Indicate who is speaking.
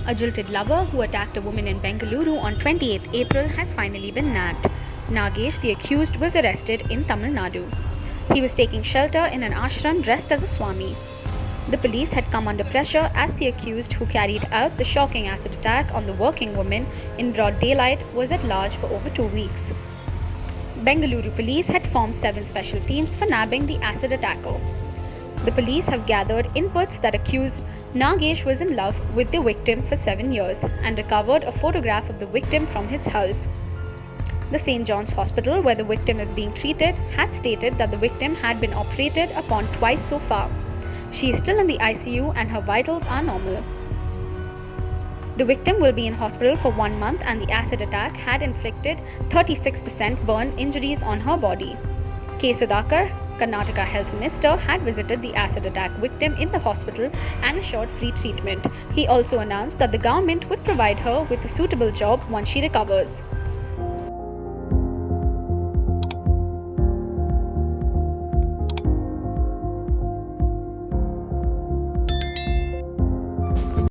Speaker 1: A jilted lover who attacked a woman in Bengaluru on 28th April has finally been nabbed. Nagesh, the accused, was arrested in Tamil Nadu. He was taking shelter in an ashram dressed as a Swami. The police had come under pressure as the accused, who carried out the shocking acid attack on the working woman in broad daylight, was at large for over 2 weeks. Bengaluru police had formed 7 special teams for nabbing the acid attacker. The police have gathered inputs that accused Nagesh was in love with the victim for 7 years and recovered a photograph of the victim from his house. The St. John's Hospital, where the victim is being treated, had stated that the victim had been operated upon twice so far. She is still in the ICU and her vitals are normal. The victim will be in hospital for 1 month, and the acid attack had inflicted 36% burn injuries on her body. K. Sudhakar, Karnataka Health Minister, had visited the acid attack victim in the hospital and assured free treatment. He also announced that the government would provide her with a suitable job once she recovers.